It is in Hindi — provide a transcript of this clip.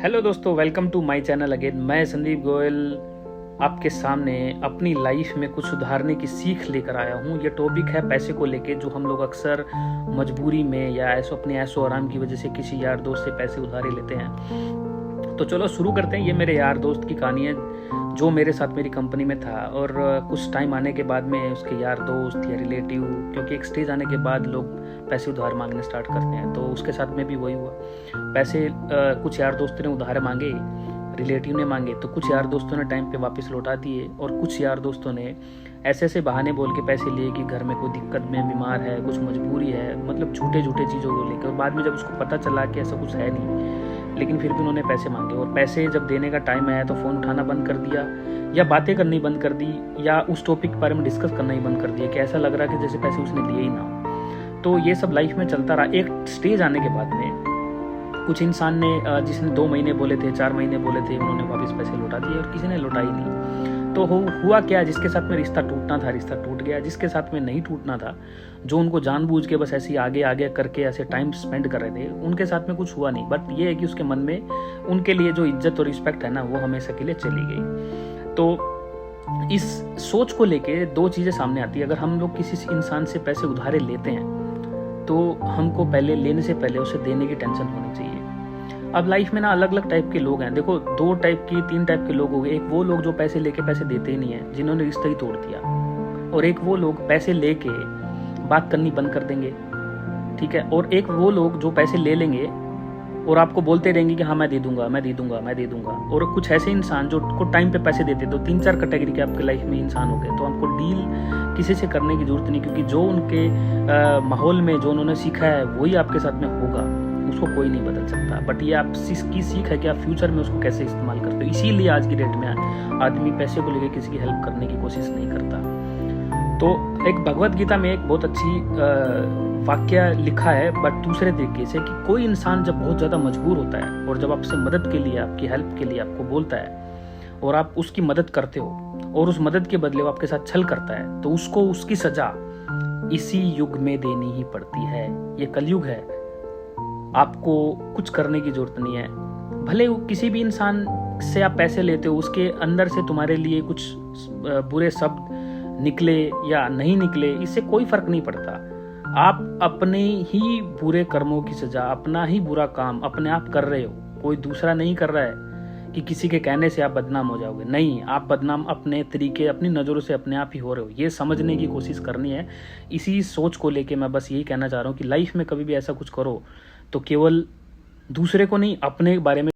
हेलो दोस्तों, welcome to my channel again. मैं संदीप गोयल आपके सामने अपनी लाइफ में कुछ सुधारने की सीख लेकर आया हूँ। ये टॉपिक है पैसे को लेके, जो हम लोग अक्सर मजबूरी में या ऐसो अपने ऐसो आराम की वजह से किसी यार दोस्त से पैसे उधारे लेते हैं। तो चलो शुरू करते हैं। ये मेरे यार दोस्त की कहानी है जो मेरे साथ मेरी कंपनी में था, और कुछ टाइम आने के बाद में उसके यार दोस्त या रिलेटिव, क्योंकि एक स्टेज आने के बाद लोग पैसे उधार मांगने स्टार्ट करते हैं, तो उसके साथ में भी वही हुआ। पैसे कुछ यार दोस्तों ने उधार मांगे, रिलेटिव ने मांगे, तो कुछ यार दोस्तों ने टाइम पे वापस लौटा दिए, और कुछ यार दोस्तों ने ऐसे ऐसे बहाने बोल के पैसे लिए कि घर में कोई दिक्कत में बीमार है, कुछ मजबूरी है, मतलब झूठे झूठे चीज़ों को लेकर। और बाद में जब उसको पता चला कि ऐसा कुछ है नहीं, लेकिन फिर भी उन्होंने पैसे मांगे, और पैसे जब देने का टाइम आया तो फ़ोन उठाना बंद कर दिया, या बातें करनी बंद कर दी, या उस टॉपिक के बारे में डिस्कस करना ही बंद कर दिया कि ऐसा लग रहा कि जैसे पैसे उसने लिए ही ना हो। तो ये सब लाइफ में चलता रहा। एक स्टेज आने के बाद में कुछ इंसान ने, जिसने 2 महीने बोले थे, 4 महीने बोले थे, उन्होंने वापस पैसे लौटा दिए, और किसी ने लौटा ही नहीं। तो हुआ क्या, जिसके साथ में रिश्ता टूटना था रिश्ता टूट गया, जिसके साथ में नहीं टूटना था, जो उनको जानबूझ के बस ऐसे आगे आगे करके ऐसे टाइम स्पेंड कर रहे थे, उनके साथ में कुछ हुआ नहीं। बट ये है कि उसके मन में उनके लिए जो इज्जत और रिस्पेक्ट है ना, वो हमेशा के लिए चली गई। तो इस सोच को लेके 2 चीज़ें सामने आती है। अगर हम लोग किसी इंसान से पैसे उधारे लेते हैं तो हमको पहले लेने से पहले उसे देने की टेंशन होनी चाहिए। अब लाइफ में ना अलग अलग टाइप के लोग हैं। देखो, 3 टाइप के लोग हो गए। एक वो लोग जो पैसे लेके पैसे देते ही नहीं है, जिन्होंने रिश्ता ही तोड़ दिया, और एक वो लोग पैसे लेके बात करनी बंद कर देंगे, ठीक है। और एक वो लोग जो पैसे ले लेंगे और आपको बोलते रहेंगे कि हाँ मैं दे दूंगा, मैं दे दूंगा, मैं दे दूंगा। और कुछ ऐसे इंसान जो को टाइम पे पैसे देते, तो 3-4 कैटेगरी के आपके लाइफ में इंसान हो गए। तो आपको डील किसी से करने की जरूरत नहीं, क्योंकि जो उनके माहौल में जो उन्होंने सीखा है वही आपके साथ में होगा, उसको कोई नहीं बदल सकता। बट ये आपकी सीख है कि आप फ्यूचर में उसको कैसे इस्तेमाल करते हो। इसीलिए आज की डेट में आदमी पैसे को लेकर किसी की हेल्प करने की कोशिश नहीं करता। तो एक भगवत गीता में एक बहुत अच्छी वाक्य लिखा है, बट दूसरे तरीके से, कि कोई इंसान जब बहुत ज़्यादा मजबूर होता है और जब आपसे मदद के लिए, आपकी हेल्प के लिए आपको बोलता है, और आप उसकी मदद करते हो, और उस मदद के बदले वो आपके साथ छल करता है, तो उसको उसकी सजा इसी युग में देनी ही पड़ती है। ये कलयुग है, आपको कुछ करने की जरूरत नहीं है। भले किसी भी इंसान से आप पैसे लेते हो, उसके अंदर से तुम्हारे लिए कुछ बुरे शब्द निकले या नहीं निकले, इससे कोई फर्क नहीं पड़ता। आप अपने ही बुरे कर्मों की सजा, अपना ही बुरा काम अपने आप कर रहे हो। कोई दूसरा नहीं कर रहा है कि किसी के कहने से आप बदनाम हो जाओगे। नहीं, आप बदनाम अपने तरीके, अपनी नज़रों से अपने आप ही हो रहे हो। ये समझने की कोशिश करनी है। इसी सोच को लेके मैं बस यही कहना चाह रहा हूँ कि लाइफ में कभी भी ऐसा कुछ करो तो केवल दूसरे को नहीं, अपने बारे में